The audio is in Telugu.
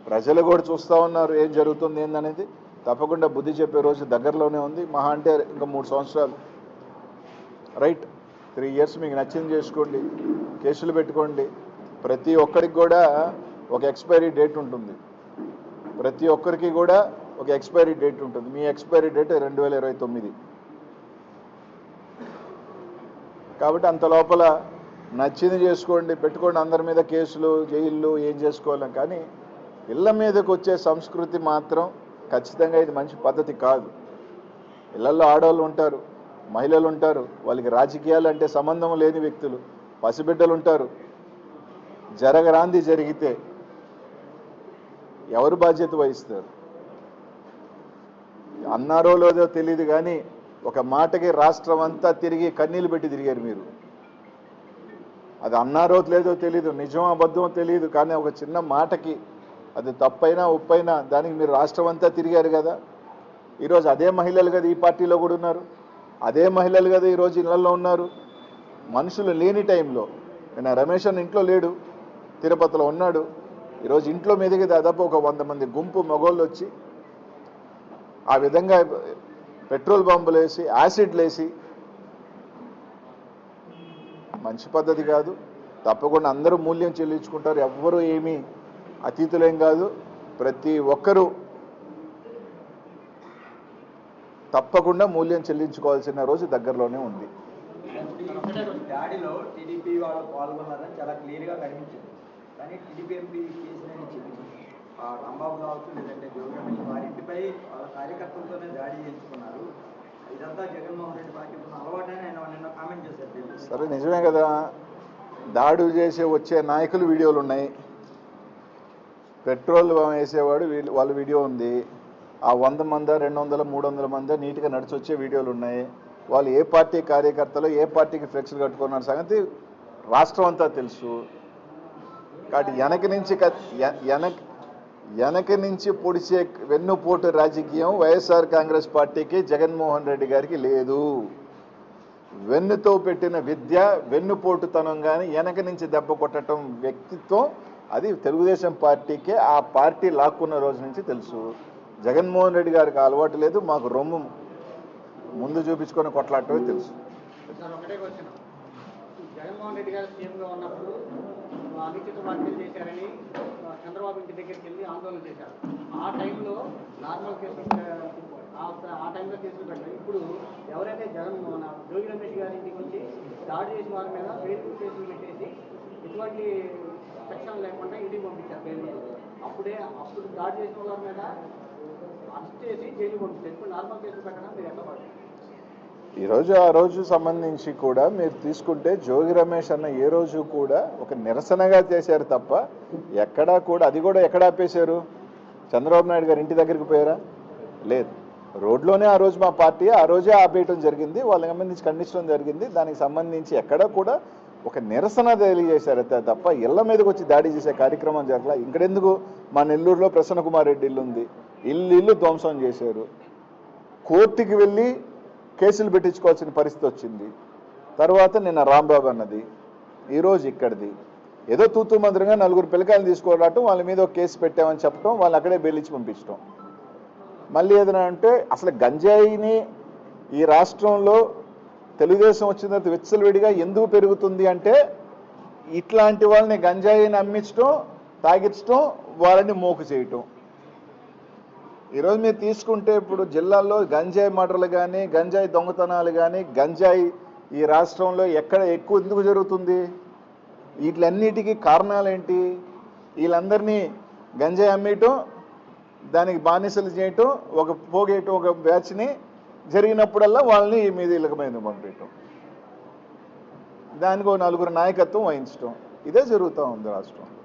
ప్రజలు కూడా చూస్తూ ఉన్నారు ఏం జరుగుతుంది ఏందనేది. తప్పకుండా బుద్ధి చెప్పే రోజు దగ్గరలోనే ఉంది. మహా అంటే ఇంకా 3 సంవత్సరాలు, రైట్. 3 years మీకు నచ్చింది చేసుకోండి, కేసులు పెట్టుకోండి. ప్రతి ఒక్కరికి కూడా ఒక ఎక్స్పైరీ డేట్ ఉంటుంది. ప్రతి ఒక్కరికి కూడా ఒక ఎక్స్పైరీ డేట్ ఉంటుంది. మీ ఎక్స్పైరీ డేట్ 2029. కాబట్టి అంత లోపల నచ్చింది చేసుకోండి, పెట్టుకోండి. అందరి మీద కేసులు, జైళ్ళు ఏం చేసుకోవాలి. కానీ ఇళ్ల మీదకి వచ్చే సంస్కృతి మాత్రం ఖచ్చితంగా ఇది మంచి పద్ధతి కాదు. ఇళ్లలో ఆడవాళ్ళు ఉంటారు, మహిళలు ఉంటారు, వాళ్ళకి రాజకీయాలు అంటే సంబంధం లేని వ్యక్తులు, పసిబిడ్డలు ఉంటారు. జరగరాంది జరిగితే ఎవరు బాధ్యత వహిస్తారు? అన్నారో లేదో తెలియదు కానీ ఒక మాటకి రాష్ట్రం అంతా తిరిగి కన్నీళ్ళు పెట్టి తిరిగారు మీరు. అది అన్నారో లేదో తెలియదు, నిజమో అబద్ధమో తెలియదు, కానీ ఒక చిన్న మాటకి అది తప్పైనా ఒప్పైనా దానికి మీరు రాష్ట్రం అంతా తిరిగారు కదా. ఈరోజు అదే మహిళలు కదా ఈ పార్టీలో కూడా ఉన్నారు, అదే మహిళలు కదా ఈరోజు ఇళ్లలో ఉన్నారు. మనుషులు లేని టైంలో నేను రమేష్ అన్న ఇంట్లో లేడు, తిరుపతిలో ఉన్నాడు. ఈరోజు ఇంట్లో మీదకి దాదాపు ఒక 100 మంది గుంపు మగోళ్ళు వచ్చి ఆ విధంగా పెట్రోల్ బాంబులు వేసి, యాసిడ్లు వేసి, మంచి పద్ధతి కాదు. తప్పకుండా అందరూ మూల్యం చెల్లించుకుంటారు. ఎవ్వరూ ఏమీ అతీతులేం కాదు. ప్రతి ఒక్కరూ తప్పకుండా మూల్యం చెల్లించుకోవాల్సిన రోజు దగ్గరలోనే ఉంది. దాడిలో టీడీపీ వాళ్ళు పాల్గొన్నారని చాలా క్లియర్గా కనిపించింది. కానీ టీడీపీ ఎంపీ కేసులని రాంబాబు కావచ్చు, లేదంటే జోగి వారింటిపై వాళ్ళ కార్యకర్తలతోనే దాడి చేయించుకున్నారు. ఇదంతా జగన్మోహన్ రెడ్డి పార్టీ అలవాటని ఆయన నిన్న కామెంట్ చేశారు. సరే, నిజమే కదా. దాడులు చేసే వచ్చే నాయకులు వీడియోలు ఉన్నాయి, పెట్రోల్ వేసేవాడు వాళ్ళ వీడియో ఉంది. ఆ 100 మంది, 200, 300 మంది నీట్గా నడిచి వచ్చే వీడియోలు ఉన్నాయి. వాళ్ళు ఏ పార్టీ కార్యకర్తలు, ఏ పార్టీకి ఫ్లెక్స్లు కట్టుకున్న సంగతి రాష్ట్రం అంతా తెలుసు. కాబట్టి వెనక నుంచి పొడిచే వెన్నుపోటు రాజకీయం వైఎస్ఆర్ కాంగ్రెస్ పార్టీకి, జగన్మోహన్ రెడ్డి గారికి లేదు. వెన్నుతో పెట్టిన విద్య, వెన్నుపోటుతనం కానీ వెనక నుంచి దెబ్బ కొట్టడం వ్యక్తిత్వం అది తెలుగుదేశం పార్టీకే ఆ పార్టీ లాక్కున్న రోజు నుంచి తెలుసు. జగన్మోహన్ రెడ్డి గారికి అలవాటు లేదు. మాకు రొమ్ము ముందు చూపించుకొని కొట్లాడటమే తెలుసు. జగన్మోహన్ రెడ్డి గారు సీఎంగా ఉన్నప్పుడు అనుచిత వ్యాఖ్యలు చేశారని చంద్రబాబు ఇంటి దగ్గరికి వెళ్ళి ఆందోళన చేశారు. ఆ టైంలో నార్మల్ కేసులు, ఆ టైంలో కేసులు పెట్టారు. ఇప్పుడు ఎవరైతే జోగి రమేష్ గారి ఇంటికి వచ్చి దాడి చేసిన వారి మీద ఫేస్బుక్ కేసులు పెట్టేసి ఎటువంటి సెక్షన్ లేకుండా ఇంటికి పంపించారు పేరు. అప్పుడు దాడి చేసిన వారి మీద అరెస్ట్ చేసి జైలు పంపించారు. ఇప్పుడు నార్మల్ కేసులు పెట్టడం మీరు ఎట్లా పడుతుంది? ఈరోజు ఆ రోజు సంబంధించి కూడా మీరు తీసుకుంటే జోగి రమేష్ అన్న ఏ రోజు కూడా ఒక నిరసనగా చేశారు తప్ప ఎక్కడా కూడా, అది కూడా ఎక్కడ ఆపేశారు? చంద్రబాబు నాయుడు గారు ఇంటి దగ్గరికి పోయారా? లేదు. రోడ్లోనే ఆ రోజు మా పార్టీ ఆ రోజే ఆపేయటం జరిగింది, వాళ్ళకి సంబంధించి ఖండించడం జరిగింది. దానికి సంబంధించి ఎక్కడా కూడా ఒక నిరసన తెలియజేశారు తప్ప ఇళ్ల మీదకి వచ్చి దాడి చేసే కార్యక్రమం జరగల. ఇక్కడెందుకు? మా నెల్లూరులో ప్రసన్న కుమార్ రెడ్డి ఇల్లు ఉంది, ఇల్లు ధ్వంసం చేశారు. కోర్టుకి వెళ్ళి కేసులు పెట్టించుకోవాల్సిన పరిస్థితి వచ్చింది. తర్వాత నిన్న రాంబాబు అన్నది, ఈరోజు ఇక్కడిది. ఏదో తూతూ మంత్రంగా 4 పిల్లకాయలు తీసుకోవడం, వాళ్ళ మీద ఒక కేసు పెట్టామని చెప్పడం, వాళ్ళు అక్కడే బెయిలించి పంపించడం. మళ్ళీ ఏదైనా అంటే అసలు గంజాయిని ఈ రాష్ట్రంలో తెలుగుదేశం వచ్చిన తర్వాత విచ్చలవిడిగా ఎందుకు పెరుగుతుంది అంటే ఇట్లాంటి వాళ్ళని గంజాయిని అమ్మించడం, తాగించడం, వాళ్ళని మోకు చేయటం. ఈరోజు మీరు తీసుకుంటే ఇప్పుడు జిల్లాల్లో గంజాయి మర్డర్లు కానీ, గంజాయి దొంగతనాలు కానీ, గంజాయి ఈ రాష్ట్రంలో ఎక్కడ ఎక్కువ ఎందుకు జరుగుతుంది? వీటిలన్నిటికీ కారణాలేంటి? వీళ్ళందరినీ గంజాయి అమ్మేయటం, దానికి బానిసలు చేయటం, ఒక పోగేయటం, ఒక బ్యాచ్ని జరిగినప్పుడల్లా వాళ్ళని మీద ఇళ్ళకమైన పంపేయటం, దానికి 4 నాయకత్వం వహించటం. ఇదే జరుగుతూ ఉంది రాష్ట్రంలో.